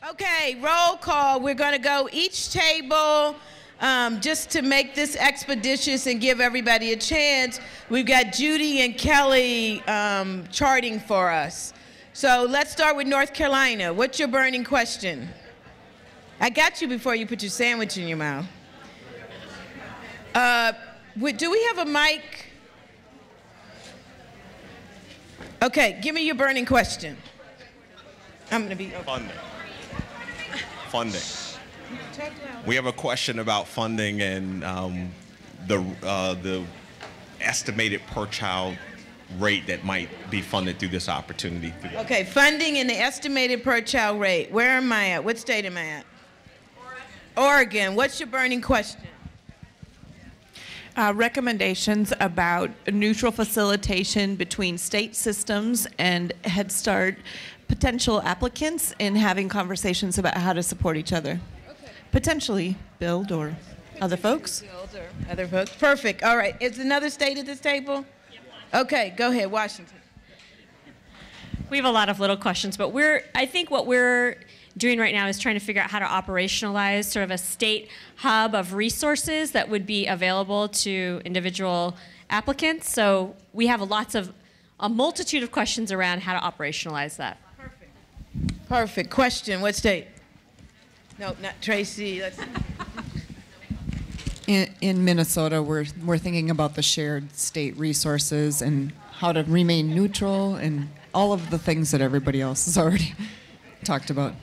Okay, roll call. We're going to go each table just to make this expeditious and give everybody a chance. We've got Judy and Kelly charting for us. So let's start with North Carolina. What's your burning question? I got you before you put your sandwich in your mouth. Do we have a mic? Okay, give me your burning question. I'm going to be... Okay. Funding. We have a question about funding and the estimated per child rate that might be funded through this opportunity. Okay, funding and the estimated per child rate. Where am I at? What state am I at? Oregon. What's your burning question? Recommendations about neutral facilitation between state systems and Head Start potential applicants in having conversations about how to support each other. Okay. Potentially build or other folks. Build or other folks. Perfect. All right. Is another state at this table? Yep. Okay, go ahead, Washington. We have a lot of little questions, but I think what we're doing right now is trying to figure out how to operationalize sort of a state hub of resources that would be available to individual applicants. So we have a multitude of questions around how to operationalize that. Perfect. Question. What state? No, not Tracy. In Minnesota, we're thinking about the shared state resources and how to remain neutral and all of the things that everybody else has already talked about.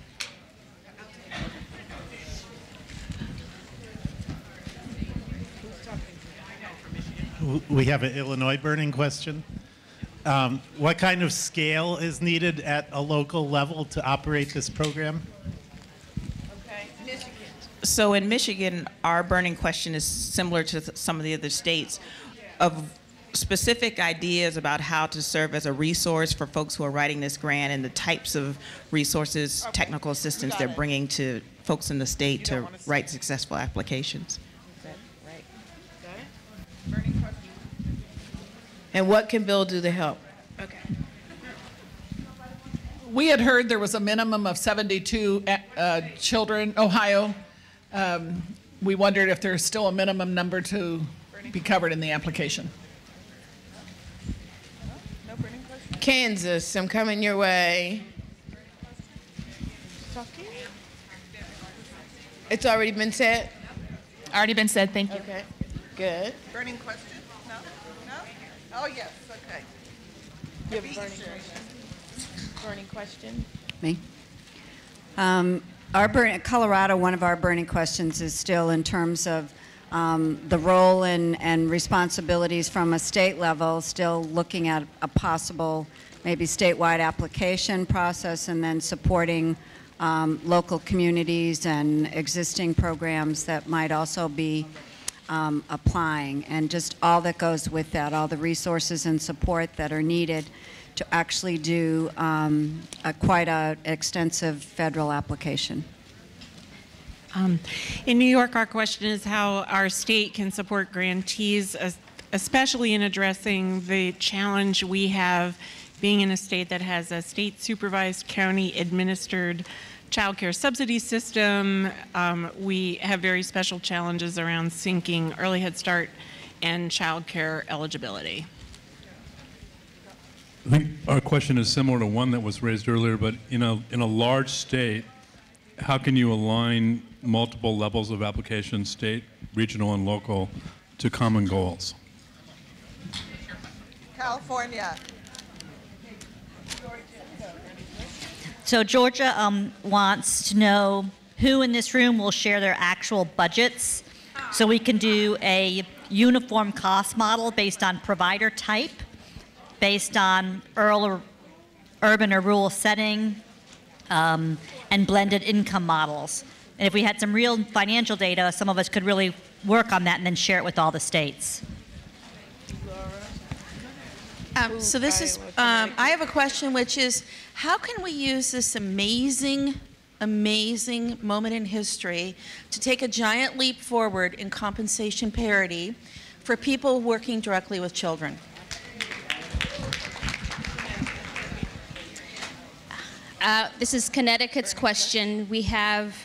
We have an Illinois burning question. What kind of scale is needed at a local level to operate this program? Okay, Michigan. So in Michigan, our burning question is similar to some of the other states of specific ideas about how to serve as a resource for folks who are writing this grant and the types of resources, technical assistance they're bringing to folks in the state to write successful applications. Right. Got it? Burning question. And what can Bill do to help? Okay. We had heard there was a minimum of 72 children, Ohio. We wondered if there's still a minimum number to be covered in the application. Kansas, I'm coming your way. It's already been said? Already been said, thank you. Okay, good. Burning question? No? No? Oh, yes, okay. You have a burning question? Burning question? Me? Colorado, one of our burning questions is still in terms of the role and responsibilities from a state level, still looking at a possible maybe statewide application process and then supporting local communities and existing programs that might also be applying, and just all that goes with that, all the resources and support that are needed to actually do quite an extensive federal application. In New York, our question is how our state can support grantees, especially in addressing the challenge we have being in a state that has a state-supervised, county-administered child care subsidy system. We have very special challenges around syncing early Head Start and child care eligibility. I think our question is similar to one that was raised earlier, but in a large state, how can you align multiple levels of application, state, regional, and local, to common goals? California. So Georgia wants to know who in this room will share their actual budgets so we can do a uniform cost model based on provider type, based on urban or rural setting, and blended income models. And if we had some real financial data, some of us could really work on that and then share it with all the states. So this is, I have a question, which is, how can we use this amazing moment in history to take a giant leap forward in compensation parity for people working directly with children? This is Connecticut's question. We have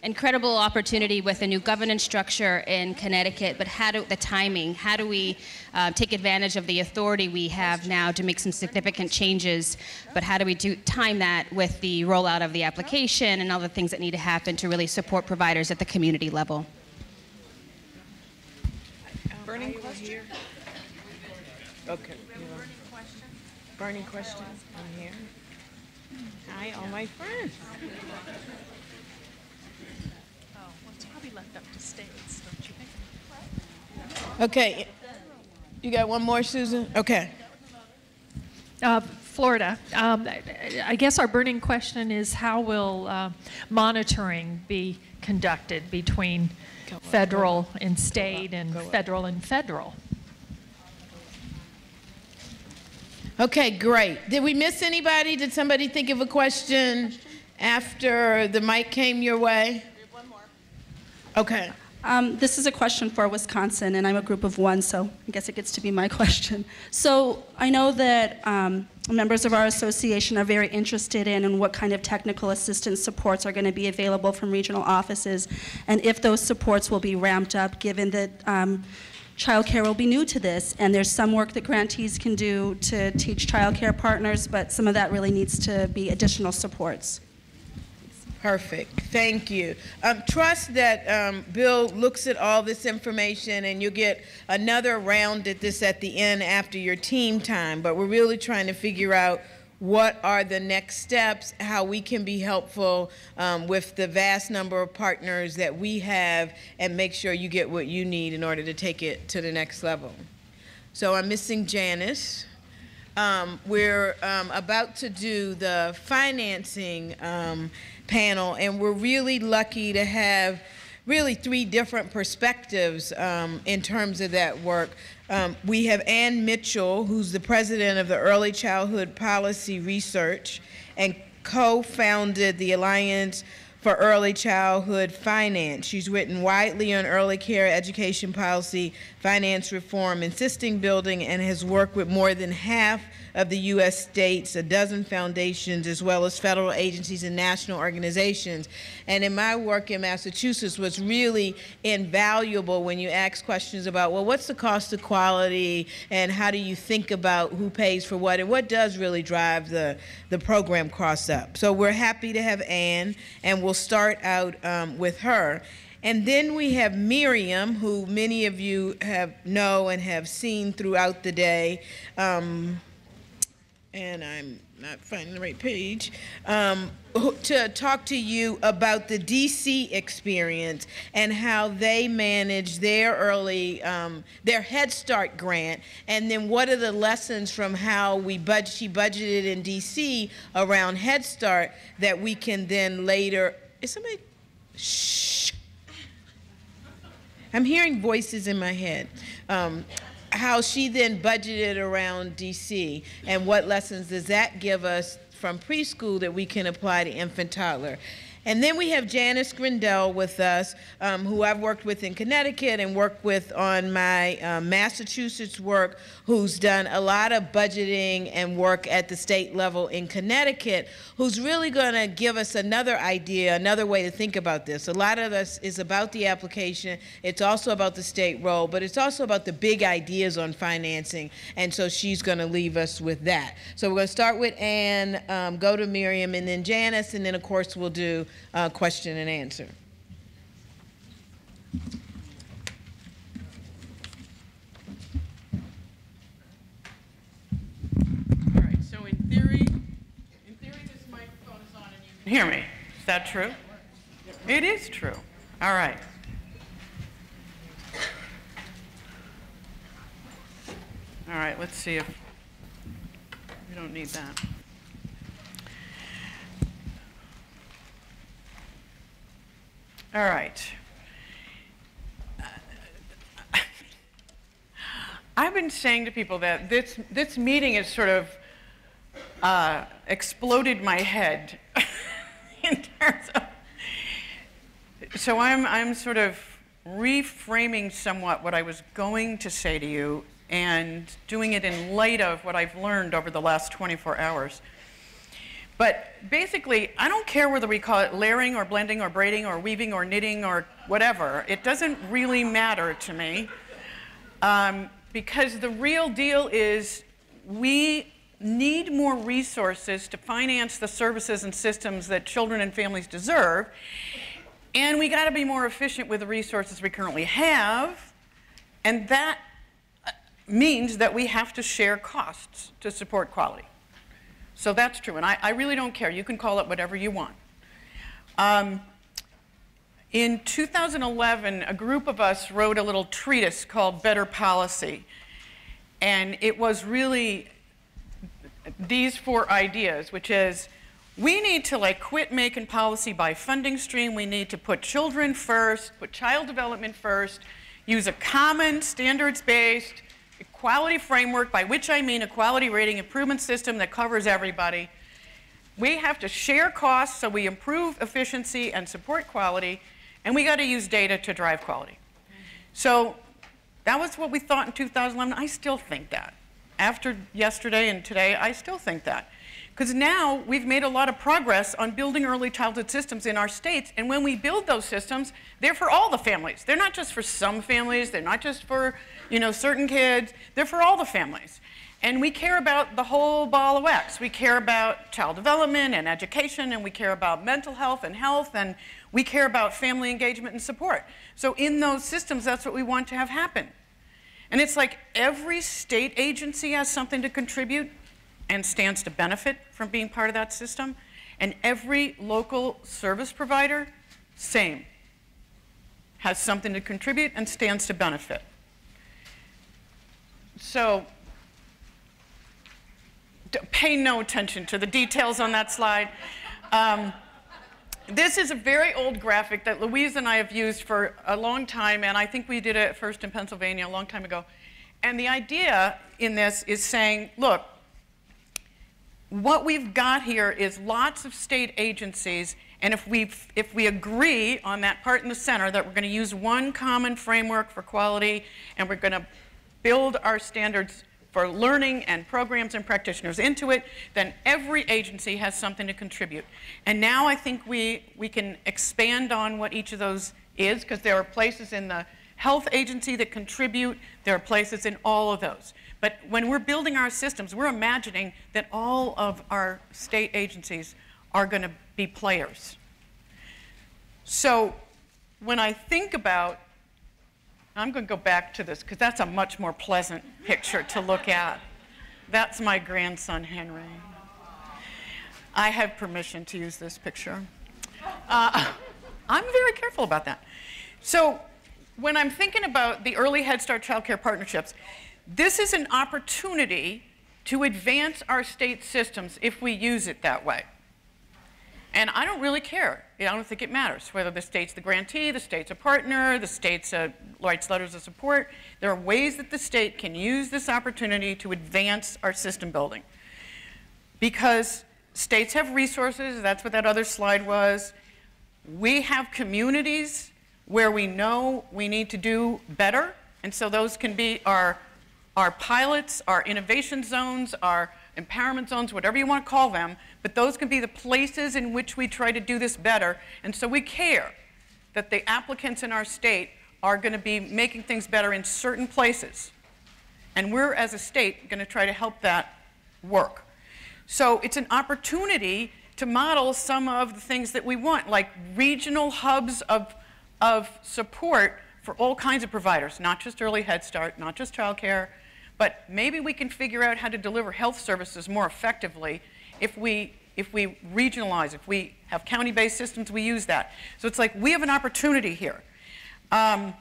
incredible opportunity with a new governance structure in Connecticut, but how do we take advantage of the authority we have now to make some significant changes, but how do we time that with the rollout of the application and all the things that need to happen to really support providers at the community level? Burning question? Okay. Burning question on here. Hi, all my friends. Okay. You got one more, Susan? Okay. Florida. I guess our burning question is how will monitoring be conducted between federal and state and federal and federal? Okay, great. Did we miss anybody? Did somebody think of a question after the mic came your way? We have one more. Okay. This is a question for Wisconsin, and I'm a group of one, so I guess it gets to be my question. So I know that members of our association are very interested in what kind of technical assistance supports are going to be available from regional offices, and if those supports will be ramped up, given that childcare will be new to this, and there's some work that grantees can do to teach childcare partners, but some of that really needs to be additional supports. Perfect. Thank you. Trust that Bill looks at all this information, and you'll get another round at this at the end after your team time. But we're really trying to figure out what are the next steps, how we can be helpful with the vast number of partners that we have, and make sure you get what you need in order to take it to the next level. So I'm missing Janice. We're about to do the financing panel, and we're really lucky to have really 3 different perspectives in terms of that work. We have Ann Mitchell, who's the president of the Early Childhood Policy Research and co-founded the Alliance for Early Childhood Finance. She's written widely on early care education policy, finance reform, and system building, and has worked with more than half of the U.S. states, a dozen foundations, as well as federal agencies and national organizations. And in my work in Massachusetts was really invaluable when you ask questions about, well, what's the cost of quality, and how do you think about who pays for what, and what does really drive the program cross up. So we're happy to have Ann, and we'll start out with her. And then we have Miriam, who many of you know and have seen throughout the day. And I'm not finding the right page, to talk to you about the DC experience and how they manage their early, their Head Start grant, and then what are the lessons from how she budgeted in DC around Head Start that we can then later, is somebody, shh. I'm hearing voices in my head. How she then budgeted around DC, and what lessons does that give us from preschool that we can apply to infant toddler. And then we have Janice Gruendel with us, who I've worked with in Connecticut and worked with on my Massachusetts work, who's done a lot of budgeting and work at the state level in Connecticut, who's really going to give us another idea, another way to think about this. A lot of this is about the application. It's also about the state role, but it's also about the big ideas on financing, and so she's going to leave us with that. So we're going to start with Ann, go to Miriam, and then Janice, and then, of course, we'll do question and answer. All right, so in theory this microphone is on and you can hear me. Is that true? It is true. All right. All right, let's see if we don't need that. All right. I've been saying to people that this meeting has sort of exploded my head in terms of. So I'm sort of reframing somewhat what I was going to say to you and doing it in light of what I've learned over the last 24 hours. But basically, I don't care whether we call it layering or blending or braiding or weaving or knitting or whatever. It doesn't really matter to me. Because the real deal is we need more resources to finance the services and systems that children and families deserve. And we got to be more efficient with the resources we currently have. And that means that we have to share costs to support quality. So that's true, and I really don't care. You can call it whatever you want. In 2011, a group of us wrote a little treatise called Better Policy, and it was really these 4 ideas, which is we need to quit making policy by funding stream. We need to put children first, put child development first, use a common standards-based quality framework, by which I mean a quality rating improvement system that covers everybody. We have to share costs so we improve efficiency and support quality, and we got to use data to drive quality. So that was what we thought in 2011. I still think that. After yesterday and today, I still think that. Because now we've made a lot of progress on building early childhood systems in our states, and when we build those systems, they're for all the families. They're not just for some families, they're not just for certain kids, they're for all the families. And we care about the whole ball of wax. We care about child development and education, and we care about mental health, and we care about family engagement and support. So in those systems, that's what we want to have happen. And it's like every state agency has something to contribute and stands to benefit from being part of that system. And every local service provider, same, has something to contribute and stands to benefit. So pay no attention to the details on that slide. This is a very old graphic that Louise and I have used for a long time, and I think we did it first in Pennsylvania a long time ago. And the idea in this is saying, look, what we've got here is lots of state agencies, and if we agree on that part in the center that we're going to use one common framework for quality, and we're going to build our standards for learning and programs and practitioners into it, then every agency has something to contribute. And now I think we can expand on what each of those is, because there are places in the health agency that contribute. There are places in all of those. But when we're building our systems, we're imagining that all of our state agencies are going to be players. So when I think about, I'm going to go back to this because that's a much more pleasant picture to look at. That's my grandson, Henry. I have permission to use this picture. I'm very careful about that. So when I'm thinking about the early Head Start child care partnerships, this is an opportunity to advance our state systems if we use it that way. And I don't really care. I don't think it matters whether the state's the grantee, the state's a partner, the state's writes letters of support. There are ways that the state can use this opportunity to advance our system building. Because states have resources, that's what that other slide was. We have communities where we know we need to do better, and so those can be our pilots, our innovation zones, our empowerment zones, whatever you want to call them, but those can be the places in which we try to do this better. And so we care that the applicants in our state are going to be making things better in certain places. And we're, as a state, going to try to help that work. So it's an opportunity to model some of the things that we want, like regional hubs of support for all kinds of providers, not just early Head Start, not just child care, but maybe we can figure out how to deliver health services more effectively if we regionalize, if we have county-based systems, we use that. So it's like we have an opportunity here. And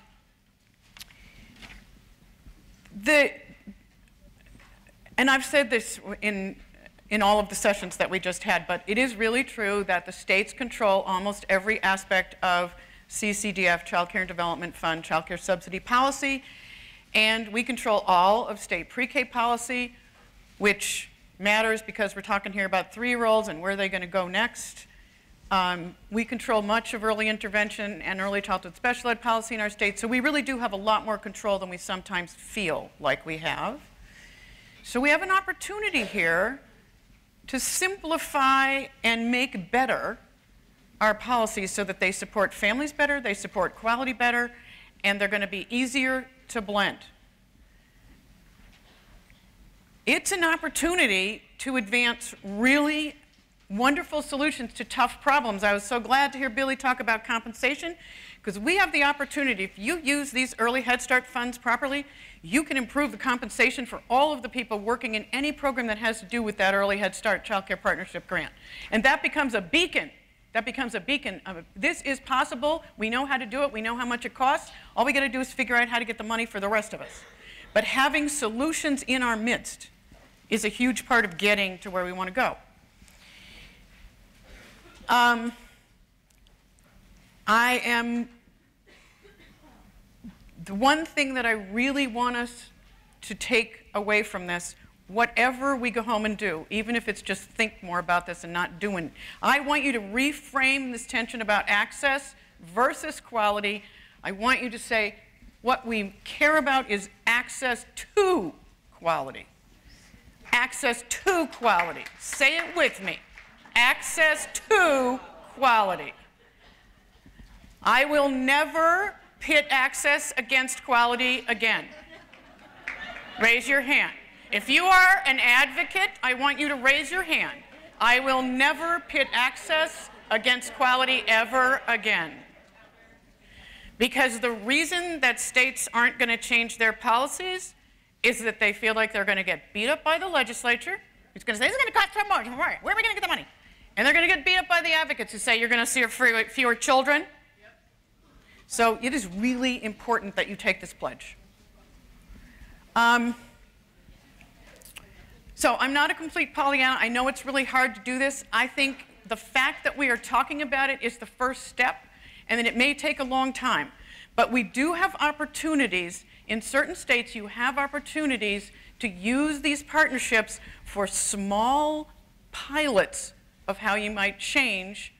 I've said this in all of the sessions that we just had, but it is really true that the states control almost every aspect of CCDF, Child Care and Development Fund, child care subsidy policy, and we control all of state pre-K policy, which matters because we're talking here about 3-year-olds and where are they going to go next. We control much of early intervention and early childhood special ed policy in our state, so we really do have a lot more control than we sometimes feel like we have. So we have an opportunity here to simplify and make better our policies so that they support families better, they support quality better, and they're going to be easier to blend. It's an opportunity to advance really wonderful solutions to tough problems. I was so glad to hear Billy talk about compensation, because we have the opportunity, if you use these early Head Start funds properly, you can improve the compensation for all of the people working in any program that has to do with that early Head Start Child Care Partnership grant. And that becomes a beacon. That becomes a beacon of, this is possible, we know how to do it, we know how much it costs, all we got to do is figure out how to get the money for the rest of us. But having solutions in our midst is a huge part of getting to where we want to go. The one thing that I really want us to take away from this, whatever we go home and do, even if it's just think more about this and not doing, I want you to reframe this tension about access versus quality. I want you to say what we care about is access to quality. Access to quality. Say it with me. Access to quality. I will never pit access against quality again. Raise your hand. If you are an advocate, I want you to raise your hand. I will never pit access against quality ever again. Because the reason that states aren't going to change their policies is that they feel like they're going to get beat up by the legislature. It's going to say, this is going to cost so much. Where are we going to get the money? And they're going to get beat up by the advocates who say you're going to see fewer children. So it is really important that you take this pledge. So I'm not a complete Pollyanna. I know it's really hard to do this. I think the fact that we are talking about it is the first step, and that it may take a long time. But we do have opportunities. In certain states, you have opportunities to use these partnerships for small pilots of how you might change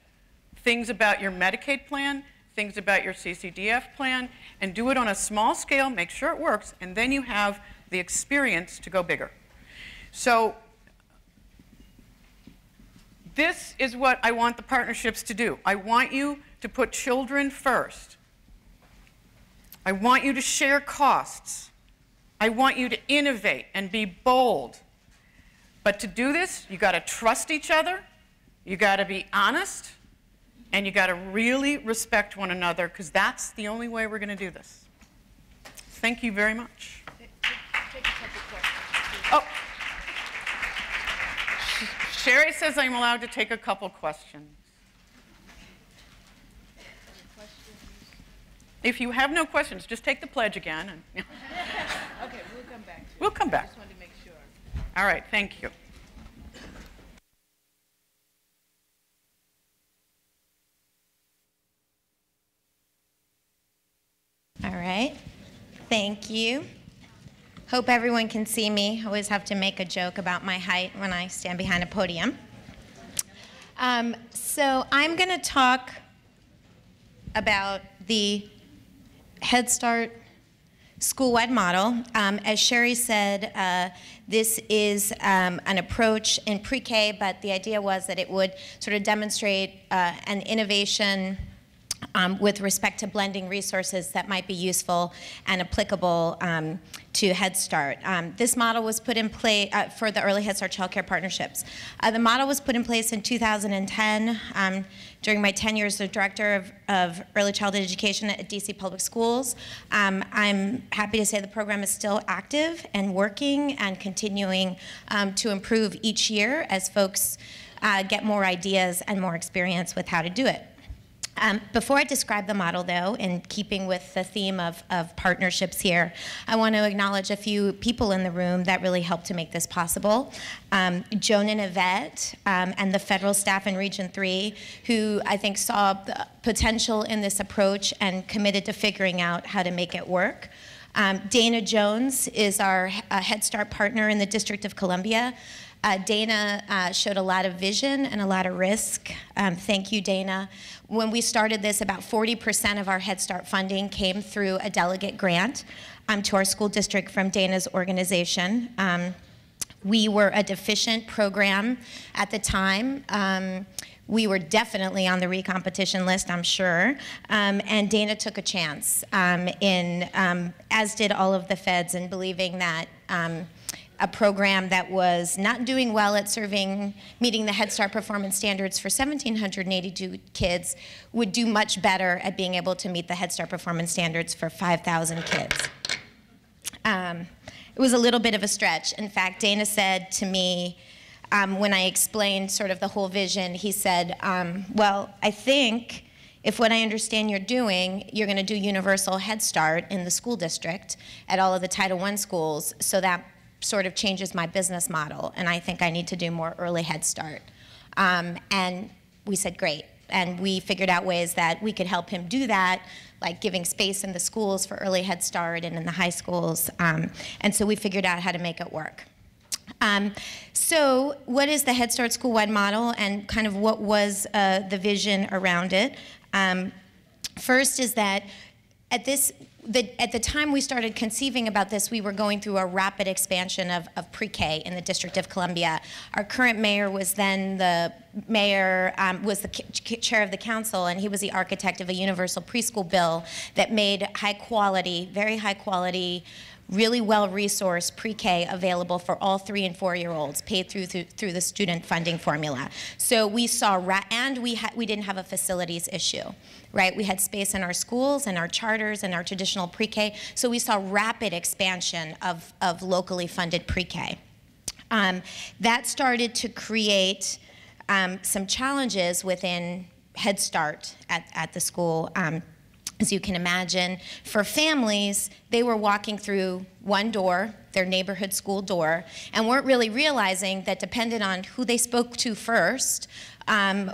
things about your Medicaid plan, things about your CCDF plan, and do it on a small scale, make sure it works, and then you have the experience to go bigger. So this is what I want the partnerships to do. I want you to put children first. I want you to share costs. I want you to innovate and be bold. But to do this, you got to trust each other, you got to be honest, and you got to really respect one another, because that's the only way we're going to do this. Thank you very much. Oh, Sherri says I'm allowed to take a couple questions. If you have no questions, just take the pledge again. And, yeah. Okay, we'll come back. We'll come back. I just wanted to make sure. All right, thank you. All right, thank you. Hope everyone can see me. I always have to make a joke about my height when I stand behind a podium. So I'm going to talk about the Head Start school-wide model. As Sherri said, this is an approach in pre-K, but the idea was that it would sort of demonstrate an innovation with respect to blending resources that might be useful and applicable to Head Start. This model was put in place for the early Head Start child care partnerships. The model was put in place in 2010 during my tenure as the director of early childhood education at DC Public Schools. I'm happy to say the program is still active and working and continuing to improve each year as folks get more ideas and more experience with how to do it. Before I describe the model, though, in keeping with the theme of partnerships here, I want to acknowledge a few people in the room that really helped to make this possible. Joan and Yvette and the federal staff in Region 3, who I think saw the potential in this approach and committed to figuring out how to make it work. Dana Jones is our Head Start partner in the District of Columbia. Dana showed a lot of vision and a lot of risk. Thank you, Dana. When we started this, about 40% of our Head Start funding came through a delegate grant to our school district from Dana's organization. We were a deficient program at the time. We were definitely on the recompetition list, I'm sure. And Dana took a chance as did all of the feds, in believing that a program that was not doing well at meeting the Head Start performance standards for 1,782 kids would do much better at being able to meet the Head Start performance standards for 5,000 kids. It was a little bit of a stretch. In fact, Dana said to me, when I explained sort of the whole vision, he said, well, I think if what I understand you're doing, you're going to do universal Head Start in the school district at all of the Title I schools, so that sort of changes my business model, and I think I need to do more early Head Start. And we said, great. And we figured out ways that we could help him do that, like giving space in the schools for early Head Start and in the high schools. And so we figured out how to make it work. So what is the Head Start school-wide model, and kind of what was the vision around it? First is that at the time we started conceiving about this, we were going through a rapid expansion of pre-K in the District of Columbia. Our current mayor was then the chair of the council, and he was the architect of a universal preschool bill that made high quality, very high quality, really well-resourced pre-K available for all 3- and 4-year-olds, paid through the student funding formula. So we saw, and we didn't have a facilities issue, right? We had space in our schools and our charters and our traditional pre-K, so we saw rapid expansion of locally funded pre-K. That started to create some challenges within Head Start at the school. As you can imagine, for families, they were walking through one door, their neighborhood school door, and weren't really realizing that depending on who they spoke to first,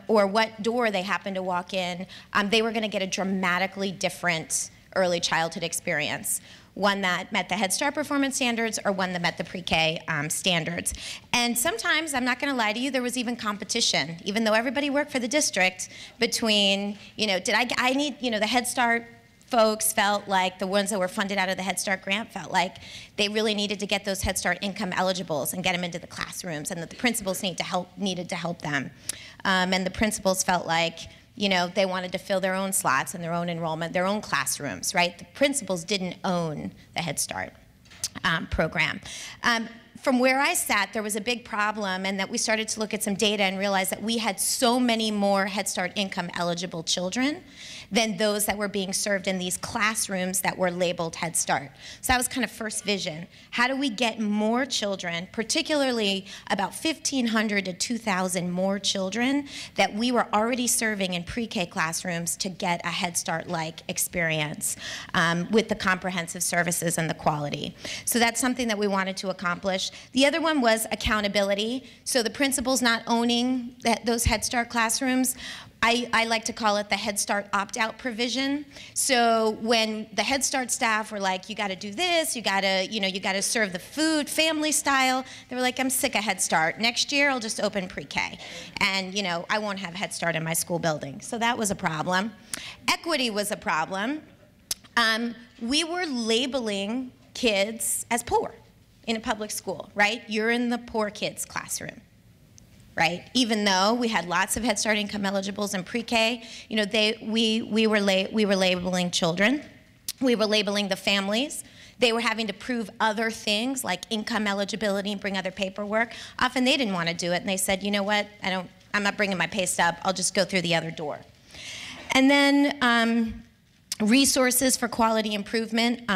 or what door they happened to walk in, they were going to get a dramatically different early childhood experience. One that met the Head Start performance standards, or one that met the pre-K standards. And sometimes, I'm not going to lie to you, there was even competition, even though everybody worked for the district, between, the Head Start folks felt like, the ones that were funded out of the Head Start grant felt like they really needed to get those Head Start income eligibles and get them into the classrooms, and that the principals needed to help them. And the principals felt like, they wanted to fill their own slots and their own enrollment, their own classrooms, right? The principals didn't own the Head Start program. From where I sat, there was a big problem, and that we started to look at some data and realize that we had so many more Head Start income eligible children than those that were being served in these classrooms that were labeled Head Start. So that was kind of first vision. How do we get more children, particularly about 1,500 to 2,000 more children that we were already serving in pre-K classrooms, to get a Head Start-like experience with the comprehensive services and the quality? So that's something that we wanted to accomplish. The other one was accountability. So the principals not owning those Head Start classrooms, I like to call it the Head Start opt-out provision. So when the Head Start staff were like, you got to do this, you got to serve the food family style, they were like, I'm sick of Head Start. Next year I'll just open pre-K, and I won't have Head Start in my school building. So that was a problem. Equity was a problem. We were labeling kids as poor in a public school, right? You're in the poor kids classroom, right? Even though we had lots of Head Start income eligibles in pre-K, we were labeling children. We were labeling the families. They were having to prove other things like income eligibility and bring other paperwork. Often they didn't want to do it, and they said, you know what, I'm not bringing my pay stub, I'll just go through the other door. And then resources for quality improvement.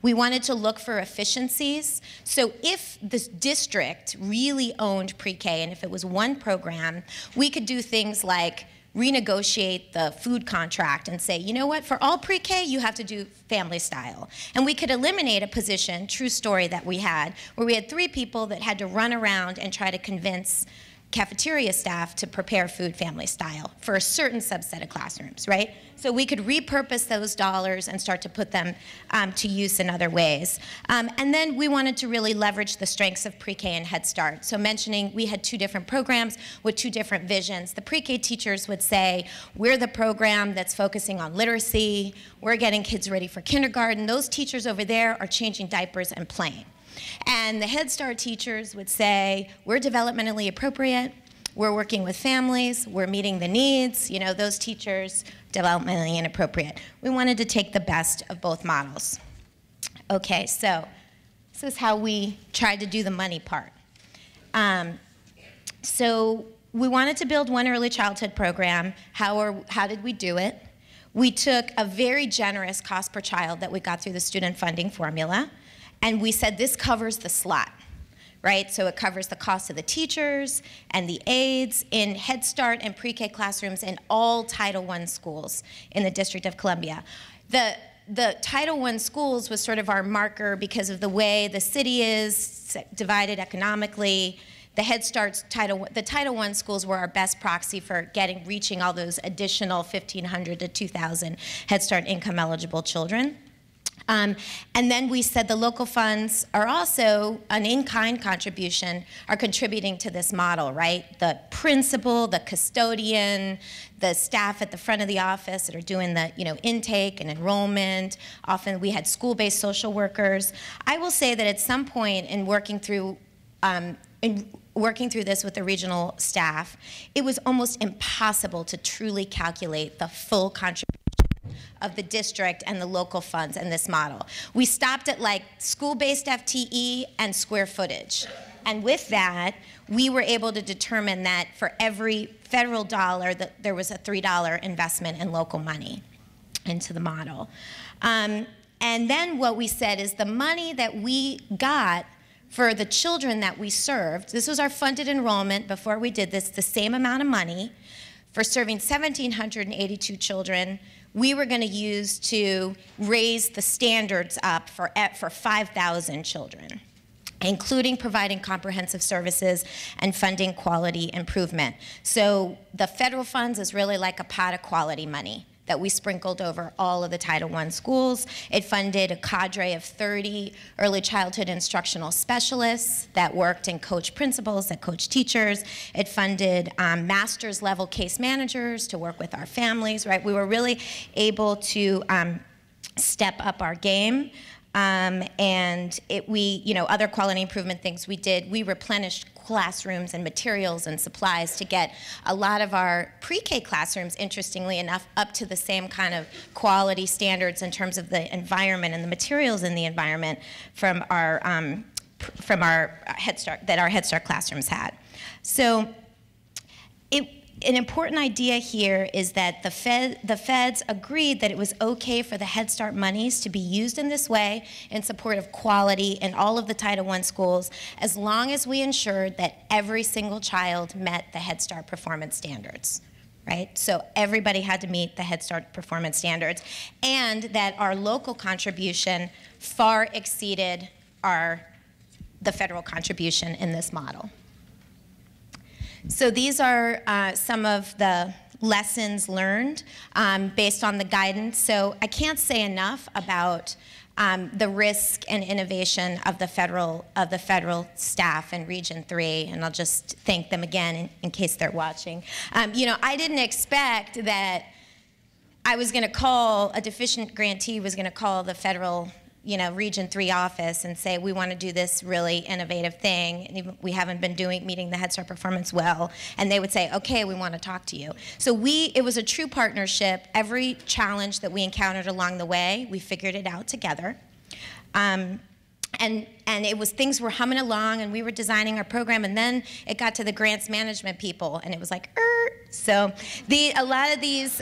We wanted to look for efficiencies. So if the district really owned pre-K, and if it was one program, we could do things like renegotiate the food contract and say, you know what, for all pre-K, you have to do family style. And we could eliminate a position, true story that we had, where we had 3 people that had to run around and try to convince cafeteria staff to prepare food family style for a certain subset of classrooms, right? So we could repurpose those dollars and start to put them to use in other ways. And then we wanted to really leverage the strengths of pre-K and Head Start. So mentioning we had 2 different programs with 2 different visions. The pre-K teachers would say, we're the program that's focusing on literacy, we're getting kids ready for kindergarten. Those teachers over there are changing diapers and playing. And the Head Start teachers would say, we're developmentally appropriate, we're working with families, we're meeting the needs, you know, those teachers, developmentally inappropriate. We wanted to take the best of both models. Okay, so this is how we tried to do the money part. So we wanted to build one early childhood program. How did we do it? We took a very generous cost per child that we got through the student funding formula, and we said this covers the slot, right? So it covers the cost of the teachers and the aides in Head Start and pre-K classrooms in all Title I schools in the District of Columbia. The Title I schools was sort of our marker because of the way the city is divided economically. The Head Start the Title I schools were our best proxy for reaching all those additional 1,500 to 2,000 Head Start income eligible children. And then we said the local funds are also an in-kind contribution, are contributing to this model, right? The principal, the custodian, the staff at the front of the office that are doing the intake and enrollment. Often we had school-based social workers. I will say that at some point in working through this with the regional staff, it was almost impossible to truly calculate the full contribution of the district and the local funds in this model. We stopped at like school-based FTE and square footage. And with that, we were able to determine that for every federal dollar, that there was a $3 investment in local money into the model. And then what we said is the money that we got for the children that we served, this was our funded enrollment before we did this, the same amount of money for serving 1,782 children, we were going to use to raise the standards up for 5,000 children, including providing comprehensive services and funding quality improvement. So the federal funds is really like a pot of quality money that we sprinkled over all of the Title I schools. It funded a cadre of 30 early childhood instructional specialists that worked and coached principals, that coached teachers. It funded master's level case managers to work with our families, right? We were really able to step up our game. And other quality improvement things we did, we replenished classrooms and materials and supplies to get a lot of our pre-K classrooms, interestingly enough, up to the same kind of quality standards in terms of the environment and the materials in the environment from our Head Start, that our Head Start classrooms had. So an important idea here is that the feds agreed that it was okay for the Head Start monies to be used in this way in support of quality in all of the Title I schools, as long as we ensured that every single child met the Head Start performance standards, right? So everybody had to meet the Head Start performance standards, and that our local contribution far exceeded the federal contribution in this model. So these are some of the lessons learned based on the guidance. So I can't say enough about the risk and innovation of the federal staff in Region 3, and I'll just thank them again in case they're watching. I didn't expect that I was going to call, a deficient grantee was going to call the federal Region 3 office and say, we want to do this really innovative thing. We haven't been meeting the Head Start performance well. And they would say, okay, we want to talk to you. So it was a true partnership. Every challenge that we encountered along the way, we figured it out together. And things were humming along, and we were designing our program, and then it got to the grants management people, and it was like, So a lot of these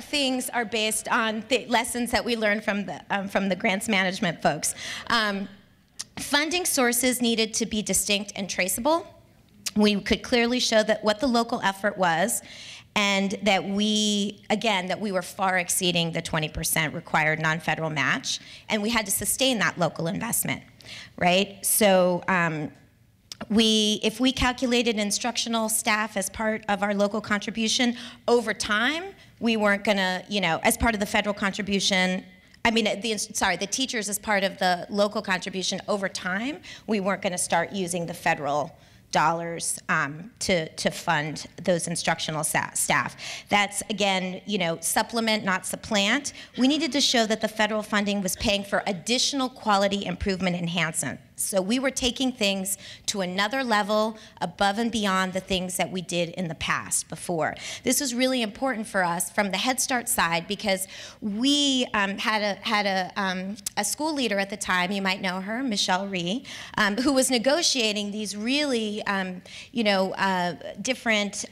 things are based on the lessons that we learned from the grants management folks. Funding sources needed to be distinct and traceable. We could clearly show that what the local effort was, and that we were far exceeding the 20% required non-federal match, and we had to sustain that local investment, right? So if we calculated instructional staff as part of our local contribution over time, we weren't gonna, as part of the federal contribution, the teachers as part of the local contribution over time, we weren't gonna start using the federal dollars to fund those instructional staff. That's, again, supplement, not supplant. We needed to show that the federal funding was paying for additional quality improvement enhancements So we were taking things to another level above and beyond the things that we did in the past before. This was really important for us from the Head Start side because we had a school leader at the time, you might know her, Michelle Rhee, who was negotiating these really different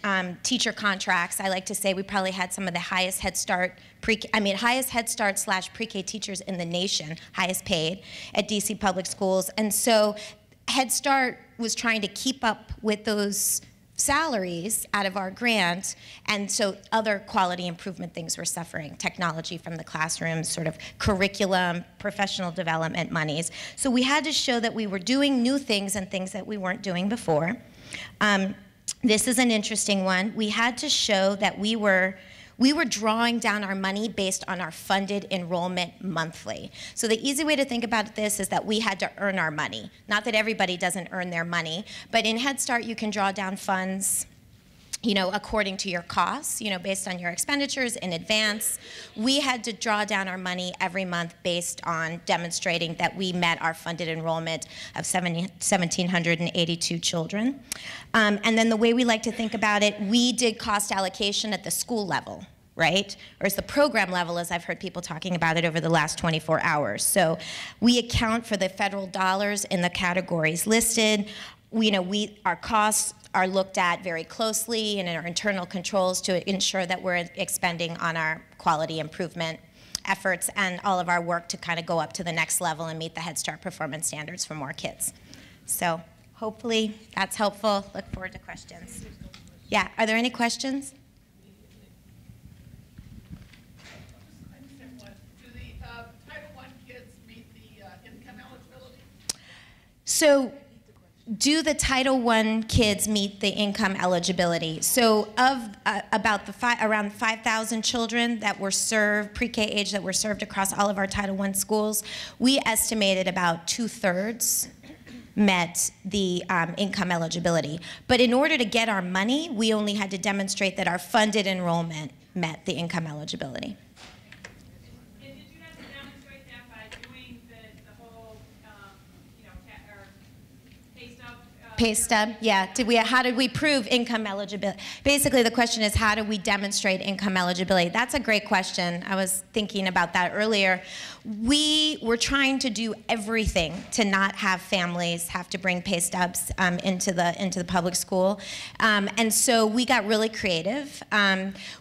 teacher contracts. I like to say we probably had some of the highest Head Start highest Head Start / pre-K teachers in the nation, highest paid at DC Public Schools. And so Head Start was trying to keep up with those salaries out of our grant, and so other quality improvement things were suffering. Technology from the classrooms, sort of curriculum, professional development monies. So we had to show that we were doing new things and things that we weren't doing before. This is an interesting one. We had to show that we were drawing down our money based on our funded enrollment monthly. So the easy way to think about this is that we had to earn our money. Not that everybody doesn't earn their money, but in Head Start you can draw down funds according to your costs, based on your expenditures in advance. We had to draw down our money every month based on demonstrating that we met our funded enrollment of 1,782 children. And then the way we like to think about it, we did cost allocation at the school level, right? Or it's the program level, as I've heard people talking about it over the last 24 hours. So we account for the federal dollars in the categories listed. Our costs are looked at very closely and in our internal controls to ensure that we're expending on our quality improvement efforts and all of our work to kind of go up to the next level and meet the Head Start performance standards for more kids. So hopefully that's helpful. Look forward to questions. Yeah, are there any questions? Do the Title I kids meet the income eligibility? So, do the Title I kids meet the income eligibility? So of around 5,000 children that were served, pre-K age, that were served across all of our Title I schools, we estimated about 2/3 met the income eligibility. But in order to get our money, we only had to demonstrate that our funded enrollment met the income eligibility. Pay stub, yeah. How did we prove income eligibility? Basically, the question is, how do we demonstrate income eligibility? That's a great question. I was thinking about that earlier. We were trying to do everything to not have families have to bring pay stubs into the public school, and so we got really creative.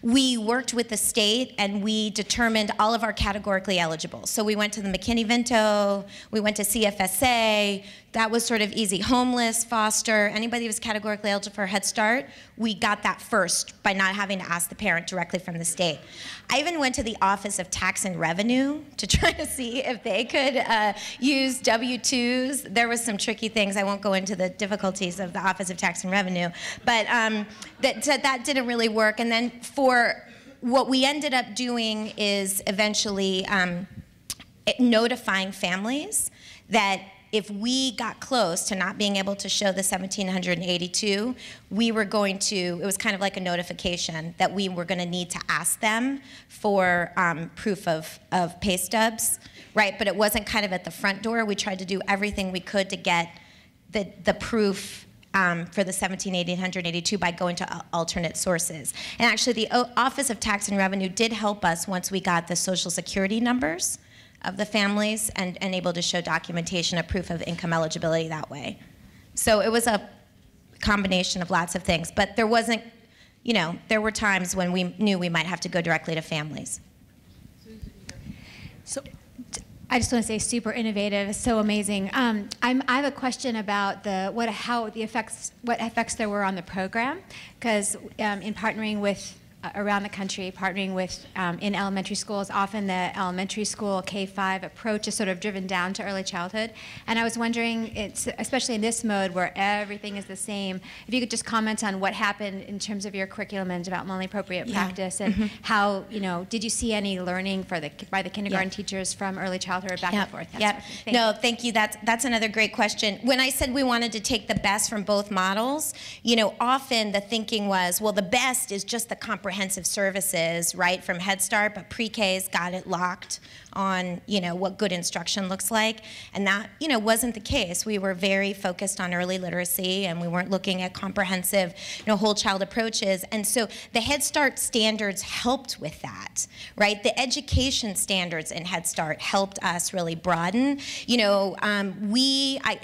We worked with the state, and we determined all of our categorically eligible. So we went to the McKinney-Vento, we went to CFSA. That was sort of easy. Homeless, foster, anybody who was categorically eligible for Head Start, we got that first by not having to ask the parent directly from the state. I even went to the Office of Tax and Revenue to try to see if they could use W-2s. There was some tricky things. I won't go into the difficulties of the Office of Tax and Revenue, but that didn't really work. And then for what we ended up doing is eventually notifying families that if we got close to not being able to show the 1,782, we were going to, it was kind of like a notification that we were going to need to ask them for proof of pay stubs, right? But it wasn't kind of at the front door. We tried to do everything we could to get the proof for the 1,782 by going to alternate sources. And actually, the Office of Tax and Revenue did help us once we got the Social Security numbers of the families and able to show documentation of proof of income eligibility that way. So it was a combination of lots of things, but there wasn't, there were times when we knew we might have to go directly to families. So I just want to say super innovative, so amazing. I have a question about what effects there were on the program, because in partnering with around the country, partnering with in elementary schools, often the elementary school K-5 approach is sort of driven down to early childhood. And I was wondering, especially in this mode where everything is the same, if you could just comment on what happened in terms of your curriculum and developmentally appropriate practice, and how, did you see any learning by the kindergarten teachers from early childhood back and forth? Thank you. That's another great question. When I said we wanted to take the best from both models, often the thinking was, well, the best is just the comprehensive comprehensive services, right, from Head Start, but pre-K's got it locked on, you know, what good instruction looks like. And that, you know, wasn't the case. We were very focused on early literacy, and we weren't looking at comprehensive, you know, whole child approaches. And so the Head Start standards helped with that, right? The education standards in Head Start helped us really broaden. You know,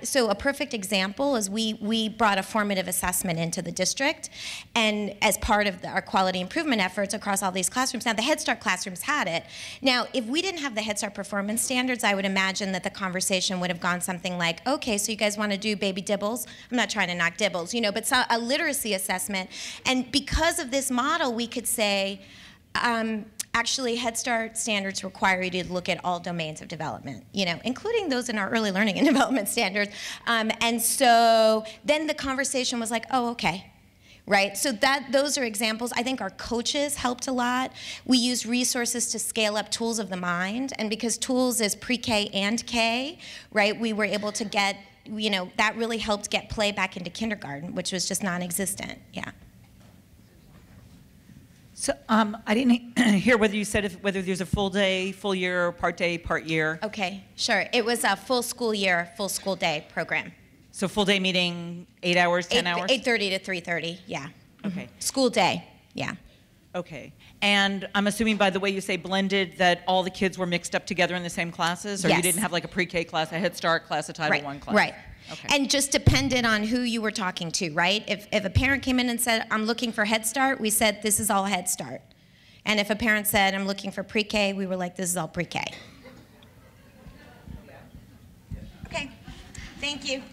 so a perfect example is we brought a formative assessment into the district, and as part of our quality improvement efforts across all these classrooms. Now, the Head Start classrooms had it. Now, if we didn't have the Head Start performance standards, I would imagine that the conversation would have gone something like, okay, so you guys want to do baby dibbles? I'm not trying to knock dibbles, you know, but a literacy assessment. And because of this model, we could say, actually, Head Start standards require you to look at all domains of development, you know, including those in our early learning and development standards. And so then the conversation was like, oh, okay. Right, so those are examples. I think our coaches helped a lot. We used resources to scale up tools of the mind, and because tools is pre-K and K, right, we were able to get, you know, that really helped get play back into kindergarten, which was just non-existent, yeah. So I didn't hear whether you said whether there's a full day, full year, part day, part year. Okay, sure. It was a full school year, full school day program. So full day meeting 8 hours, 10 hours? 8:30 to 3:30, yeah. Okay. School day, yeah. Okay. And I'm assuming by the way you say blended that all the kids were mixed up together in the same classes? Or Yes. you didn't have like a pre-K class, a Head Start class, a Title I class? Right. Okay. And just depended on who you were talking to, right? If a parent came in and said, I'm looking for Head Start, we said, this is all Head Start. And if a parent said, I'm looking for pre-K, we were like, this is all pre-K. Okay, thank you.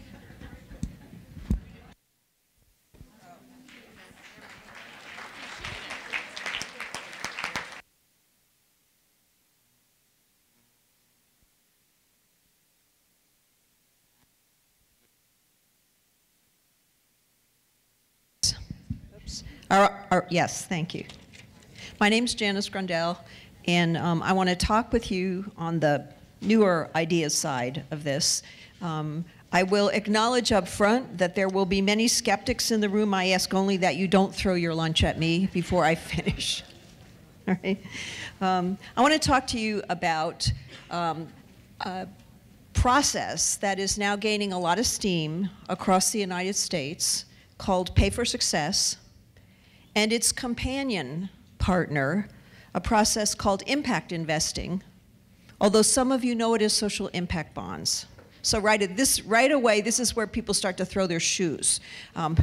Yes, thank you. My name's Janice Gruendel, and I want to talk with you on the newer ideas side of this. I will acknowledge up front that there will be many skeptics in the room. I ask only that you don't throw your lunch at me before I finish. All right. I want to talk to you about a process that is now gaining a lot of steam across the United States called Pay for Success, and its companion partner, a process called impact investing, although some of you know it as social impact bonds. So right away, this is where people start to throw their shoes,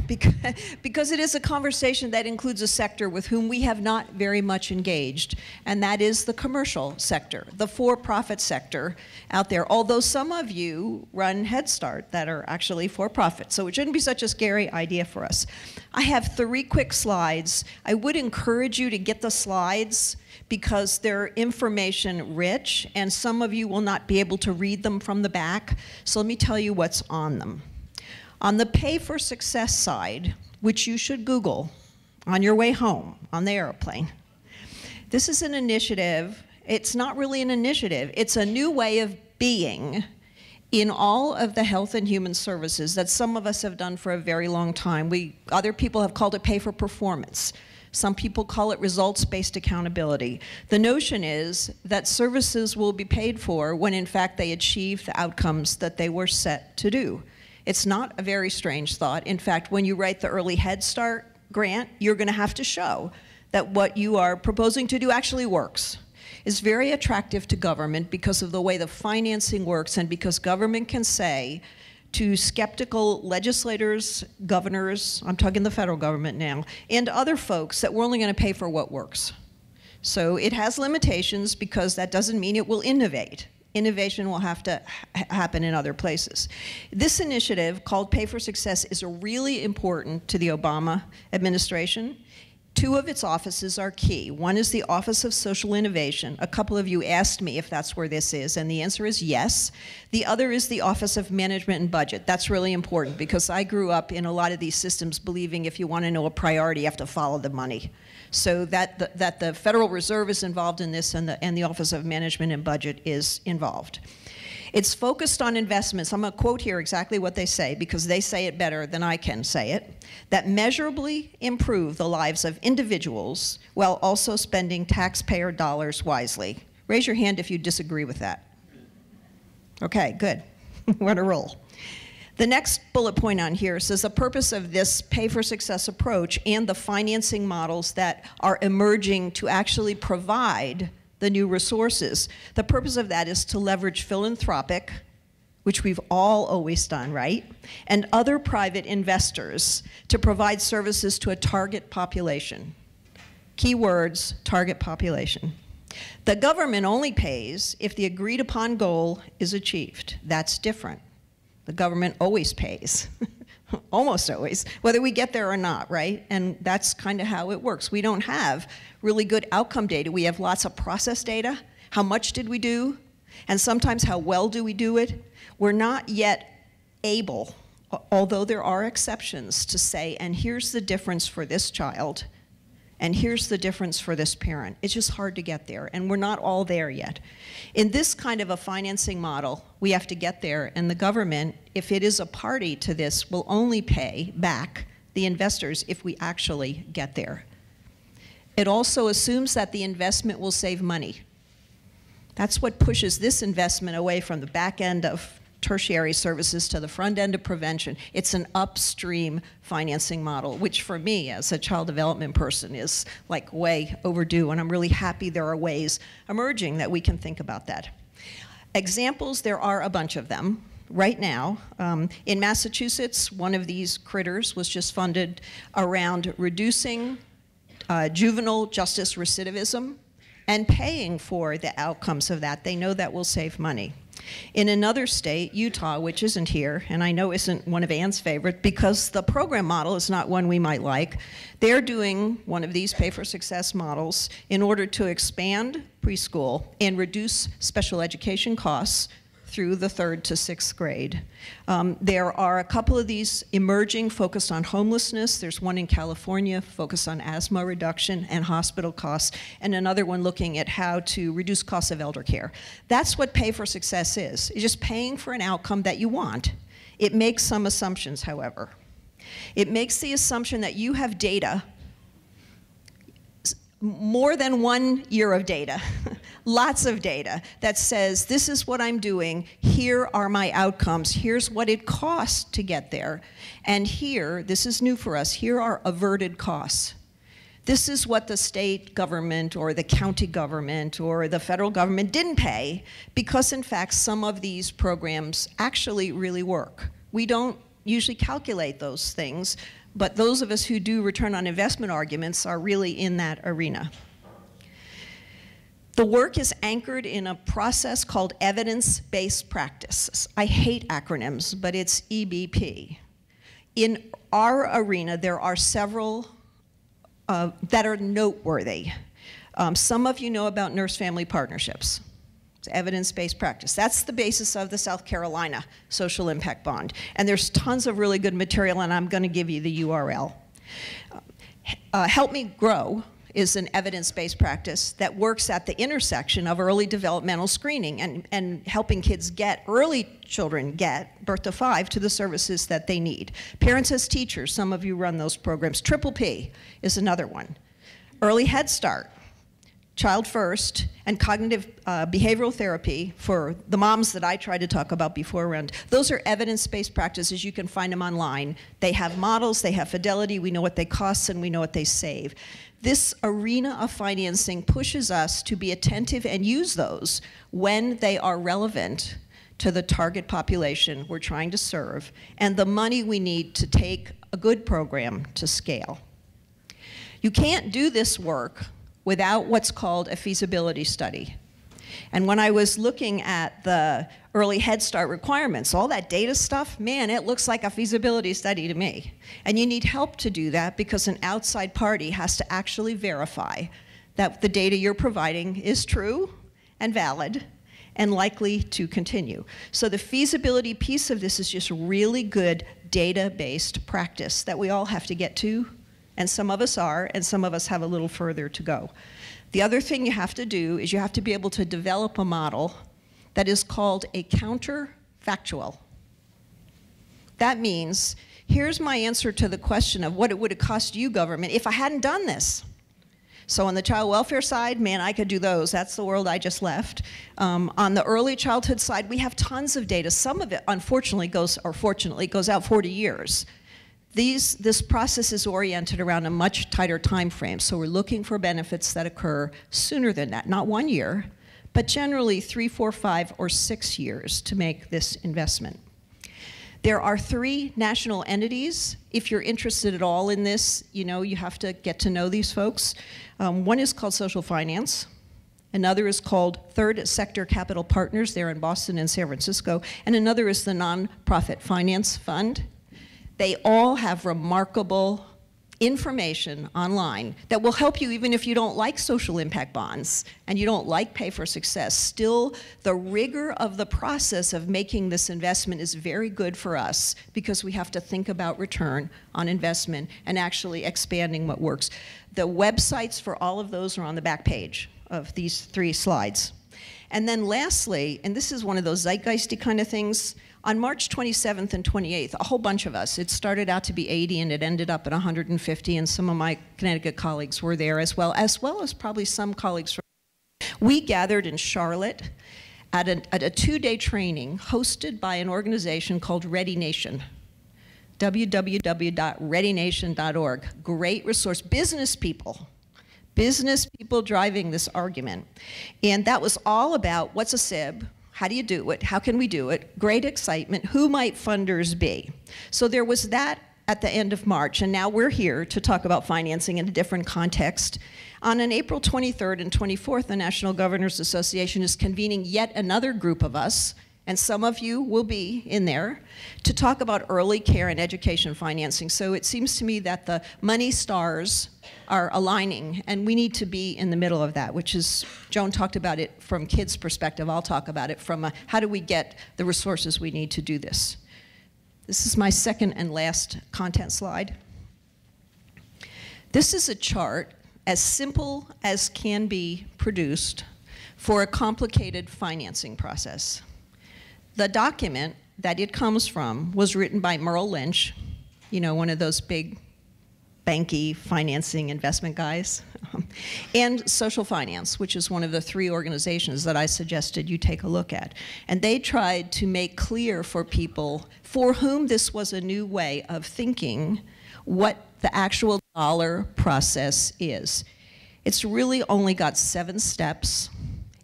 because it is a conversation that includes a sector with whom we have not very much engaged, and that is the commercial sector, the for-profit sector out there, although some of you run Head Start that are actually for-profit, so it shouldn't be such a scary idea for us. I have 3 quick slides. I would encourage you to get the slides because they're information rich, and some of you will not be able to read them from the back. So let me tell you what's on them. On the Pay for Success side, which you should Google on your way home on the airplane, this is an initiative. It's not really an initiative. It's a new way of being in all of the health and human services that some of us have done for a very long time. Other people have called it pay for performance. Some people call it results-based accountability. The notion is that services will be paid for when in fact they achieve the outcomes that they were set to do. It's not a very strange thought. In fact, when you write the early Head Start grant, you're going to have to show that what you are proposing to do actually works. It's very attractive to government because of the way the financing works and because government can say to skeptical legislators, governors, I'm talking the federal government now, and other folks that we're only going to pay for what works. So it has limitations because that doesn't mean it will innovate. Innovation will have to happen in other places. This initiative called Pay for Success is really important to the Obama administration. 2 of its offices are key. One is the Office of Social Innovation. A couple of you asked me if that's where this is, and the answer is yes. The other is the Office of Management and Budget. That's really important because I grew up in a lot of these systems believing if you want to know a priority, you have to follow the money. So that the Federal Reserve is involved in this and the Office of Management and Budget is involved. It's focused on investments. I'm going to quote here exactly what they say because they say it better than I can say it, that measurably improve the lives of individuals while also spending taxpayer dollars wisely. Raise your hand if you disagree with that. Okay, good. We're on a roll. The next bullet point on here says the purpose of this pay-for-success approach and the financing models that are emerging to actually provide the new resources. The purpose of that is to leverage philanthropic, which we've all always done, right? And other private investors to provide services to a target population. Key words, target population. The government only pays if the agreed upon goal is achieved. That's different. The government always pays, almost always, whether we get there or not, right? And that's kind of how it works. We don't have really good outcome data. We have lots of process data. How much did we do? And sometimes how well do we do it? We're not yet able, although there are exceptions, to say, and here's the difference for this child, and here's the difference for this parent. It's just hard to get there, and we're not all there yet. In this kind of a financing model, we have to get there, and the government, if it is a party to this, will only pay back the investors if we actually get there. It also assumes that the investment will save money. That's what pushes this investment away from the back end of tertiary services to the front end of prevention. It's an upstream financing model, which for me as a child development person is like way overdue, and I'm really happy there are ways emerging that we can think about that. Examples, there are a bunch of them. Right now, in Massachusetts, one of these critters was just funded around reducing juvenile justice recidivism and paying for the outcomes of that. They know that will save money. In another state, Utah, which isn't here, and I know isn't one of Ann's favorite because the program model is not one we might like, they're doing one of these pay-for-success models in order to expand preschool and reduce special education costs through the 3rd to 6th grade. There are a couple of these emerging focused on homelessness. There's one in California focused on asthma reduction and hospital costs, and another one looking at how to reduce costs of elder care. That's what pay for success is. It's just paying for an outcome that you want. It makes some assumptions, however. It makes the assumption that you have data, more than 1 year of data, lots of data that says this is what I'm doing, here are my outcomes, here's what it costs to get there, and here, this is new for us, here are averted costs. This is what the state government or the county government or the federal government didn't pay because in fact some of these programs actually really work. We don't usually calculate those things, but those of us who do return on investment arguments are really in that arena. The work is anchored in a process called evidence-based practice. I hate acronyms, but it's EBP. In our arena, there are several that are noteworthy. Some of you know about nurse-family partnerships. It's evidence-based practice. That's the basis of the South Carolina Social Impact Bond. And there's tons of really good material, and I'm going to give you the URL. Help Me Grow is an evidence-based practice that works at the intersection of early developmental screening and helping kids get, early children get, birth to 5, to the services that they need. Parents as Teachers, some of you run those programs. Triple P is another one. Early Head Start, Child First, and cognitive behavioral therapy for the moms that I tried to talk about before around. Those are evidence-based practices. You can find them online. They have models, they have fidelity, we know what they cost, and we know what they save. This arena of financing pushes us to be attentive and use those when they are relevant to the target population we're trying to serve and the money we need to take a good program to scale. You can't do this work without what's called a feasibility study. And when I was looking at the early Head Start requirements, all that data stuff, man, it looks like a feasibility study to me. And you need help to do that because an outside party has to actually verify that the data you're providing is true and valid and likely to continue. So the feasibility piece of this is just really good data-based practice that we all have to get to, and some of us are, and some of us have a little further to go. The other thing you have to do is you have to be able to develop a model that is called a counterfactual. That means, here's my answer to the question of what it would have cost you, government, if I hadn't done this. So on the child welfare side, man, I could do those. That's the world I just left. On the early childhood side, we have tons of data. Some of it, unfortunately, fortunately, goes out 40 years. This process is oriented around a much tighter time frame. So we're looking for benefits that occur sooner than that, not 1 year, but generally 3, 4, 5, or 6 years to make this investment. There are 3 national entities. If you're interested at all in this, you have to get to know these folks. One is called Social Finance. Another is called Third Sector Capital Partners. They're in Boston and San Francisco. And another is the Nonprofit Finance Fund. They all have remarkable information online that will help you even if you don't like social impact bonds and you don't like pay for success. Still, the rigor of the process of making this investment is very good for us because we have to think about return on investment and actually expanding what works. The websites for all of those are on the back page of these 3 slides. And then lastly, and this is one of those zeitgeisty kind of things, on March 27th and 28th, a whole bunch of us, it started out to be 80 and it ended up at 150, and some of my Connecticut colleagues were there as well as probably some colleagues from. We gathered in Charlotte at a 2-day training hosted by an organization called Ready Nation, www.readynation.org. Great resource, business people driving this argument. And that was all about what's a SIB, how do you do it? How can we do it? Great excitement. Who might funders be? So there was that at the end of March, and now we're here to talk about financing in a different context. On April 23rd and 24th, the National Governors Association is convening yet another group of us, and some of you will be in there, to talk about early care and education financing. So it seems to me that the money stars are aligning, and we need to be in the middle of that, which is, Joan talked about it from kids' perspective. I'll talk about it from how do we get the resources we need to do this. This is my second and last content slide. This is a chart as simple as can be produced for a complicated financing process. The document that it comes from was written by Merrill Lynch, one of those big banky financing investment guys, and Social Finance, which is one of the 3 organizations that I suggested you take a look at. And they tried to make clear for people for whom this was a new way of thinking what the actual dollar process is. It's really only got 7 steps.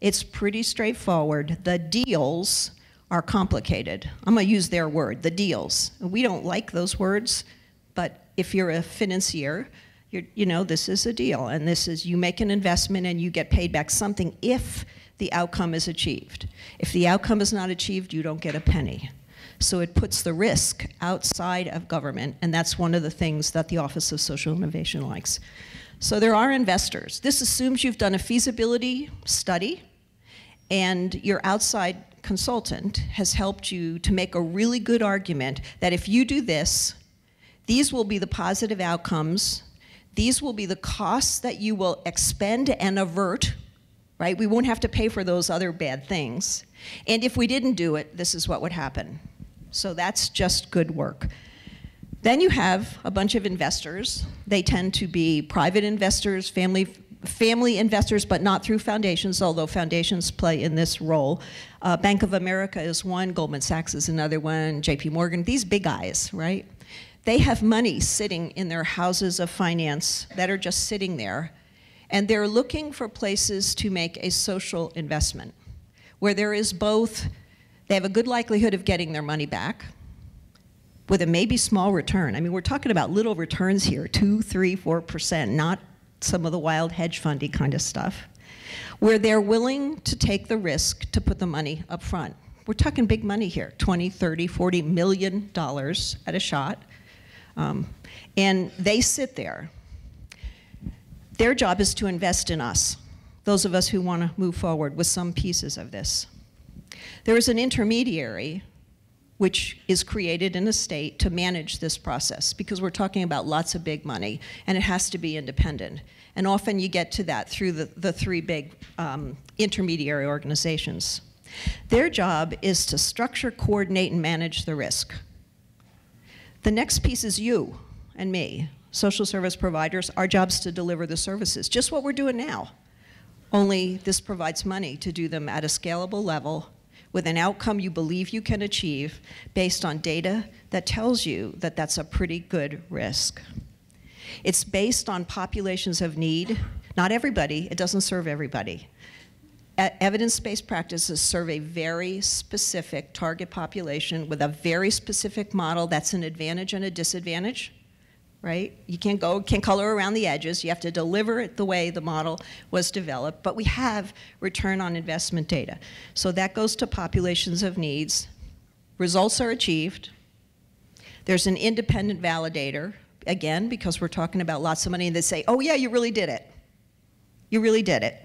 It's pretty straightforward. The deals are complicated. I'm going to use their word, the deals. We don't like those words, but if you're a financier, this is a deal, and this is you make an investment and you get paid back something if the outcome is achieved. If the outcome is not achieved, you don't get a penny. So it puts the risk outside of government, and that's one of the things that the Office of Social Innovation likes. So there are investors. This assumes you've done a feasibility study, and your outside consultant has helped you to make a really good argument that if you do this, these will be the positive outcomes. These will be the costs that you will expend and avert, right? We won't have to pay for those other bad things. And if we didn't do it, this is what would happen. So that's just good work. Then you have a bunch of investors. They tend to be private investors, family investors, but not through foundations, although foundations play in this role. Bank of America is one, Goldman Sachs is another one, JP Morgan, these big guys, right? They have money sitting in their houses of finance that are just sitting there, and they're looking for places to make a social investment, where there is both, they have a good likelihood of getting their money back, with a maybe small return. I mean, we're talking about little returns here, 2, 3, 4%, not some of the wild hedge fundy kind of stuff, where they're willing to take the risk to put the money up front. We're talking big money here, $20, $30, $40 million at a shot. And they sit there. Their job is to invest in us, those of us who want to move forward with some pieces of this. There is an intermediary which is created in a state to manage this process, because we're talking about lots of big money, and it has to be independent. And often you get to that through the 3 big intermediary organizations. Their job is to structure, coordinate, and manage the risk. The next piece is you and me, social service providers. Our job's to deliver the services, just what we're doing now. Only this provides money to do them at a scalable level with an outcome you believe you can achieve based on data that tells you that that's a pretty good risk. It's based on populations of need. Not everybody, it doesn't serve everybody. Evidence-based practices serve a very specific target population with a very specific model that's an advantage and a disadvantage, right? You can't color around the edges. You have to deliver it the way the model was developed. But we have return on investment data. So that goes to populations of needs. Results are achieved. There's an independent validator, again, because we're talking about lots of money, and they say, oh yeah, you really did it. You really did it.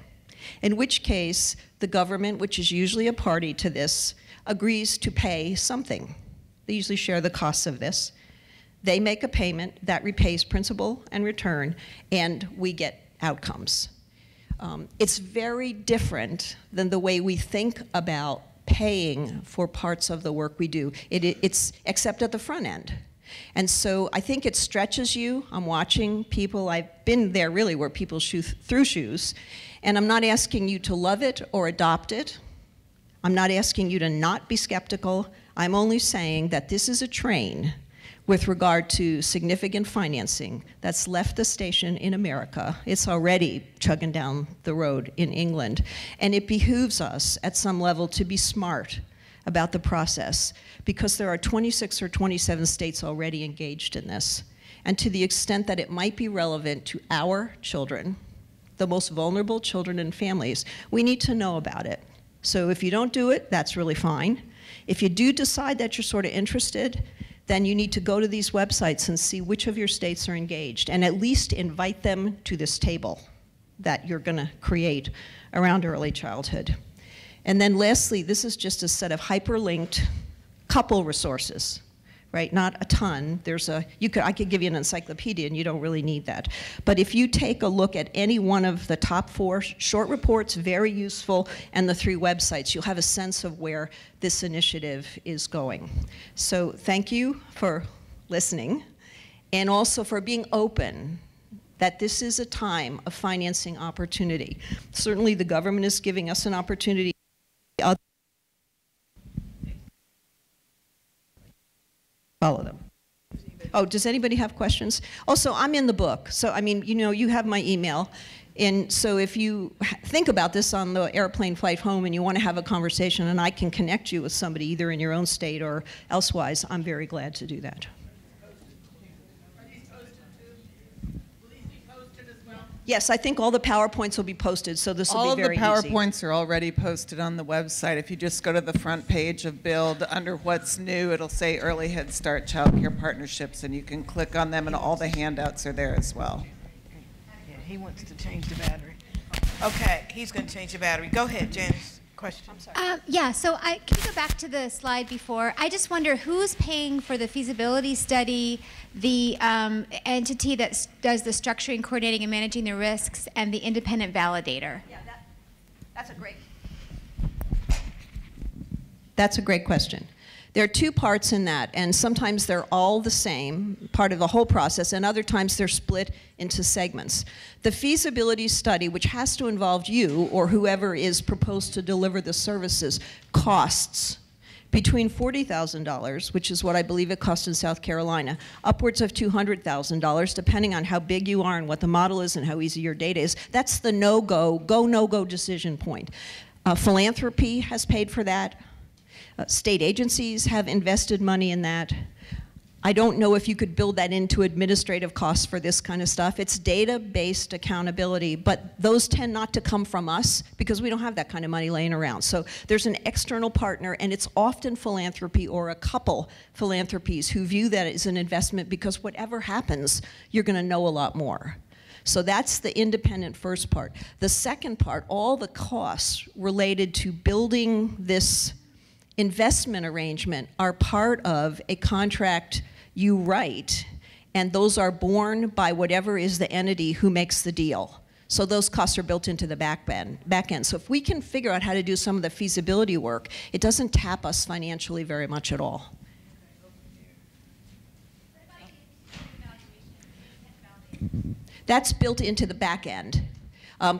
In which case, the government, which is usually a party to this, agrees to pay something. They usually share the costs of this. They make a payment that repays principal and return, and we get outcomes. It's very different than the way we think about paying for parts of the work we do. It's except at the front end. And so I think it stretches you. I'm watching people, I've been there really where people through shoes, and I'm not asking you to love it or adopt it. I'm not asking you to not be skeptical. I'm only saying that this is a train with regard to significant financing that's left the station in America. It's already chugging down the road in England. And it behooves us at some level to be smart about the process, because there are 26 or 27 states already engaged in this. And to the extent that it might be relevant to our children, the most vulnerable children and families, we need to know about it. So if you don't do it, that's really fine. If you do decide that you're sort of interested, then you need to go to these websites and see which of your states are engaged, and at least invite them to this table that you're gonna create around early childhood. And then lastly, this is just a set of hyperlinked couple resources, right? Not a ton. I could give you an encyclopedia and you don't really need that. But if you take a look at any one of the top 4 short reports, very useful, and the 3 websites, you'll have a sense of where this initiative is going. So thank you for listening, and also for being open that this is a time of financing opportunity. Certainly the government is giving us an opportunity. Follow them. Oh, does anybody have questions? Also, I'm in the book. So, I mean, you know, you have my email. And so if you think about this on the airplane flight home and you want to have a conversation and I can connect you with somebody either in your own state or elsewise, I'm very glad to do that. Yes, I think all the PowerPoints will be posted, so this will be very easy. All of the PowerPoints are already posted on the website. If you just go to the front page of Build, under What's New, it'll say Early Head Start Child Care Partnerships, and you can click on them, and all the handouts are there as well. Yeah, he wants to change the battery. Okay, he's going to change the battery. Go ahead, Janice. Question. I'm sorry. Yeah, so can you go back to the slide before? I just wonder who's paying for the feasibility study, the entity that does the structuring, coordinating, and managing the risks, and the independent validator? Yeah, that's a great question. There are 2 parts in that, and sometimes they're all the same, part of the whole process, and other times they're split into segments. The feasibility study, which has to involve you or whoever is proposed to deliver the services, costs between $40,000, which is what I believe it costs in South Carolina, upwards of $200,000, depending on how big you are and what the model is and how easy your data is. That's the no-go, no-go decision point. Philanthropy has paid for that. State agencies have invested money in that. I don't know if you could build that into administrative costs for this kind of stuff. It's data-based accountability, but those tend not to come from us because we don't have that kind of money laying around. So there's an external partner, and it's often philanthropy or a couple philanthropies who view that as an investment because whatever happens, you're going to know a lot more. So that's the independent first part. The second part, all the costs related to building this investment arrangement are part of a contract you write, and those are borne by whatever is the entity who makes the deal. So those costs are built into the back end. So if we can figure out how to do some of the feasibility work, it doesn't tap us financially very much at all. That's built into the back end.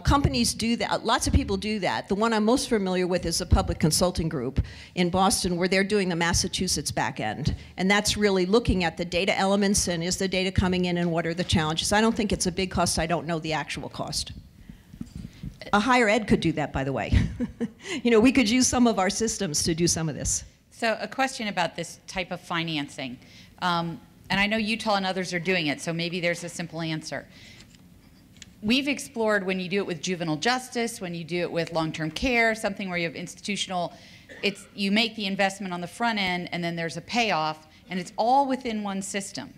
Companies do that. Lots of people do that. The one I'm most familiar with is a public consulting group in Boston where they're doing the Massachusetts back end. And that's really looking at the data elements and is the data coming in and what are the challenges. I don't think it's a big cost. I don't know the actual cost. A higher ed could do that, by the way. You know, we could use some of our systems to do some of this. So a question about this type of financing. And I know Utah and others are doing it, so maybe there's a simple answer. We've explored when you do it with juvenile justice, when you do it with long-term care, something where you have institutional, you make the investment on the front end and then there's a payoff and it's all within one system.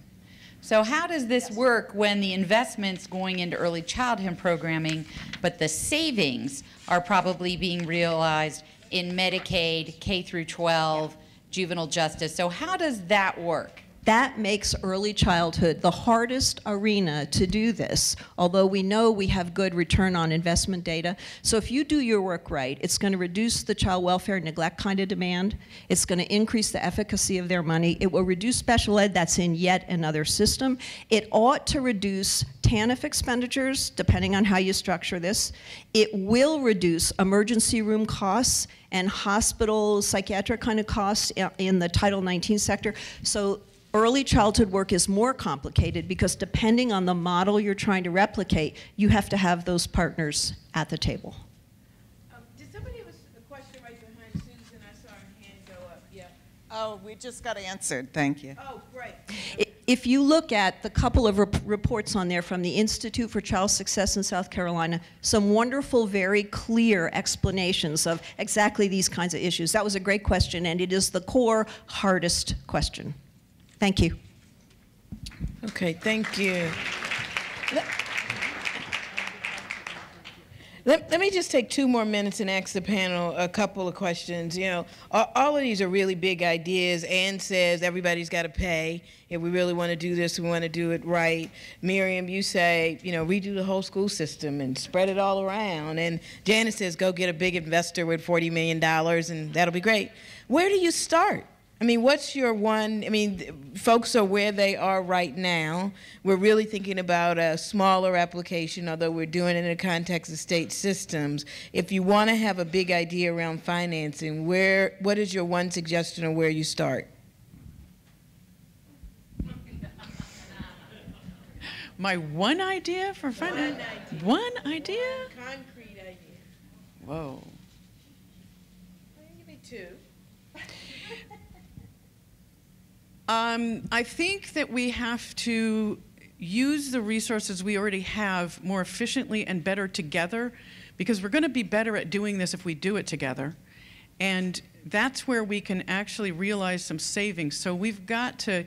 So how does this work when the investment's going into early childhood programming, but the savings are probably being realized in Medicaid, K through 12, juvenile justice? So how does that work? That makes early childhood the hardest arena to do this, although we know we have good return on investment data. So if you do your work right, it's going to reduce the child welfare neglect kind of demand. It's going to increase the efficacy of their money. It will reduce special ed. That's in yet another system. It ought to reduce TANF expenditures, depending on how you structure this. It will reduce emergency room costs and hospital psychiatric kind of costs in the Title 19 sector. So early childhood work is more complicated because depending on the model you're trying to replicate, you have to have those partners at the table. Did somebody have a question right behind Susan? I saw her hand go up. Yeah. Oh, we just got answered. Thank you. Oh, great. If you look at the couple of reports on there from the Institute for Child Success in South Carolina, some wonderful, very clear explanations of exactly these kinds of issues. That was a great question, and it is the core, hardest question. Thank you. Okay, thank you. Let me just take 2 more minutes and ask the panel a couple of questions. You know, all of these are really big ideas. Ann says everybody's got to pay. If we really want to do this, we want to do it right. Miriam, you say, you know, redo the whole school system and spread it all around. And Janice says go get a big investor with $40 million and that'll be great. Where do you start? I mean, what's your one, I mean, folks are where they are right now. We're really thinking about a smaller application, although we're doing it in the context of state systems. If you want to have a big idea around financing, what is your one suggestion of where you start? My one idea for finance? One idea? Concrete idea. Whoa. Give me 2. I think that we have to use the resources we already have more efficiently and better together, because we're going to be better at doing this if we do it together. And that's where we can actually realize some savings. So we've got to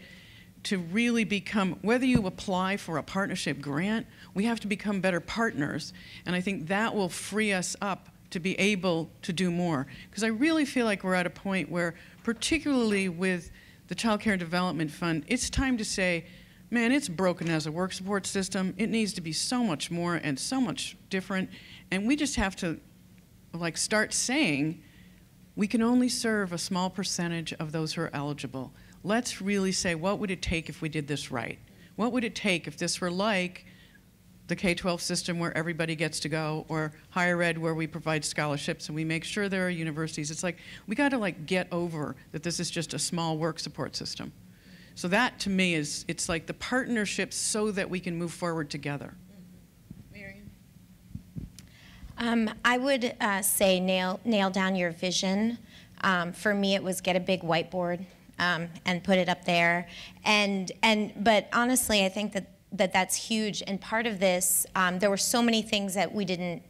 really become, whether you apply for a partnership grant, we have to become better partners. And I think that will free us up to be able to do more. Because I really feel like we're at a point where, particularly with the Child Care Development Fund, it's time to say, man, it's broken as a work support system. It needs to be so much more and so much different. And we just have to like start saying, we can only serve a small percentage of those who are eligible. Let's really say, what would it take if we did this right? What would it take if this were like the K-12 system where everybody gets to go, or higher ed where we provide scholarships and we make sure there are universities? It's like, we got to like get over that this is just a small work support system. So that to me is, it's like the partnerships so that we can move forward together. Miriam? I would say nail down your vision. For me, it was get a big whiteboard and put it up there. But honestly, I think that's huge. And part of this, there were so many things that we didn't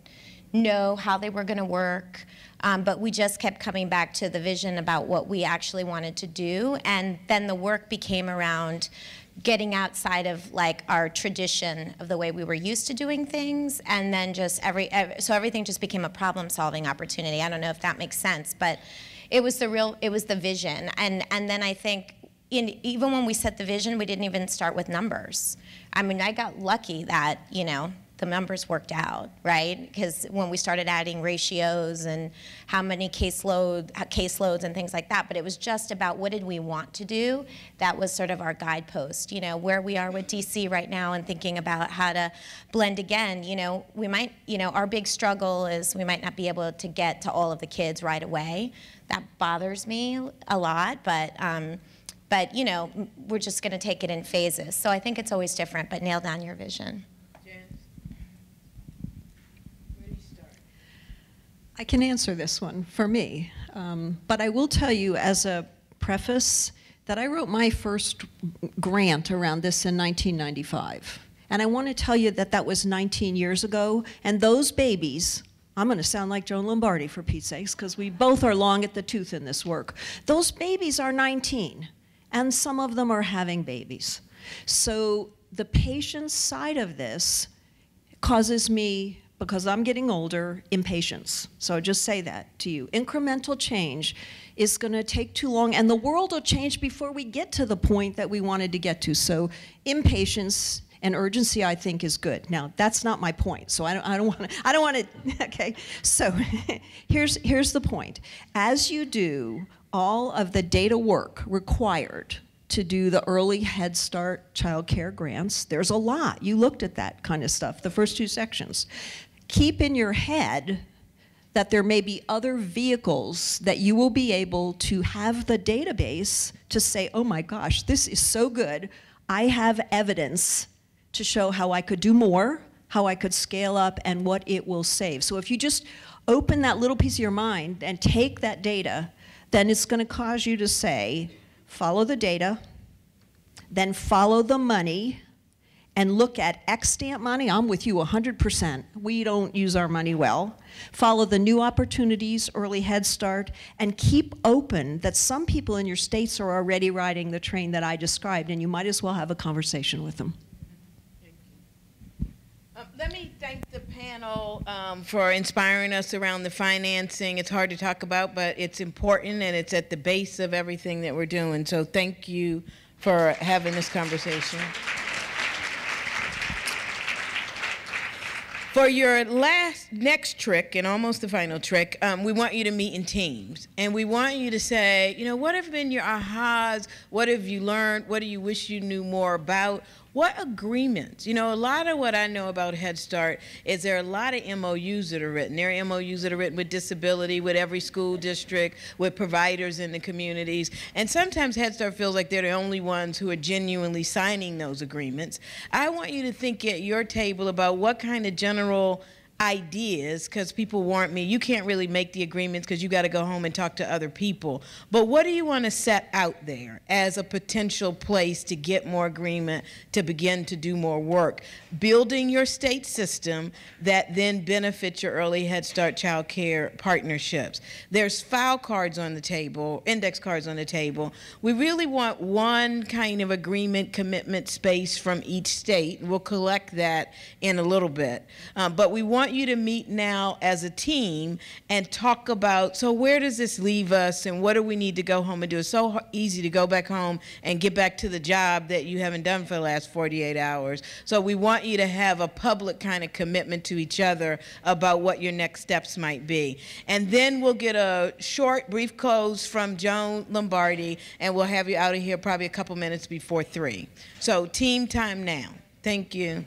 know how they were going to work, but we just kept coming back to the vision about what we actually wanted to do. And then the work became around getting outside of like our tradition of the way we were used to doing things, and then just so everything just became a problem-solving opportunity. I don't know if that makes sense, but it was the vision. And then I think, even when we set the vision, we didn't even start with numbers. I mean, I got lucky that, you know, the numbers worked out, right? Because when we started adding ratios and how many caseloads and things like that, but it was just about what did we want to do. That was sort of our guidepost. You know, where we are with DC right now and thinking about how to blend again, you know, we might, you know, our big struggle is we might not be able to get to all of the kids right away. That bothers me a lot, but you know, we're just gonna take it in phases. So I think it's always different, but nail down your vision. I can answer this one for me, but I will tell you as a preface that I wrote my first grant around this in 1995. And I want to tell you that that was 19 years ago, and those babies, I'm going to sound like Joan Lombardi for Pete's sakes, because we both are long at the tooth in this work. Those babies are 19, and some of them are having babies. So the patient's side of this causes me, because I'm getting older, impatience. So I just say that to you. Incremental change is going to take too long, and the world will change before we get to the point that we wanted to get to. So impatience and urgency, I think, is good. Now, that's not my point, so I don't want to, okay? So here's the point. As you do all of the data work required to do the early Head Start child care grants, there's a lot. You looked at that kind of stuff, the first two sections. Keep in your head that there may be other vehicles that you will be able to have the database to say, oh my gosh, this is so good. I have evidence to show how I could do more, how I could scale up, and what it will save. So if you just open that little piece of your mind and take that data, then it's going to cause you to say, follow the data, then follow the money, and look at extant money. I'm with you 100%. We don't use our money well. Follow the new opportunities, early Head Start, and keep open that some people in your states are already riding the train that I described, and you might as well have a conversation with them. Let me thank the panel for inspiring us around the financing. It's hard to talk about, but it's important, and it's at the base of everything that we're doing. So thank you for having this conversation. For your next trick, and almost the final trick, we want you to meet in teams. And we want you to say, you know, what have been your ahas? What have you learned? What do you wish you knew more about? What agreements? You know, a lot of what I know about Head Start is there are a lot of MOUs that are written. There are MOUs that are written with disability, with every school district, with providers in the communities. And sometimes Head Start feels like they're the only ones who are genuinely signing those agreements. I want you to think at your table about what kind of general ideas, because people warned me, you can't really make the agreements because you got to go home and talk to other people. But what do you want to set out there as a potential place to get more agreement, to begin to do more work? Building your state system that then benefits your early Head Start child care partnerships. There's file cards on the table, index cards on the table. We really want one kind of agreement, commitment space from each state. We'll collect that in a little bit. But we want you to meet now as a team and talk about, so where does this leave us and what do we need to go home and do? It's so easy to go back home and get back to the job that you haven't done for the last 48 hours. So we want you to have a public kind of commitment to each other about what your next steps might be. And then we'll get a short, brief close from Joan Lombardi, and we'll have you out of here probably a couple minutes before 3. So team time now. Thank you.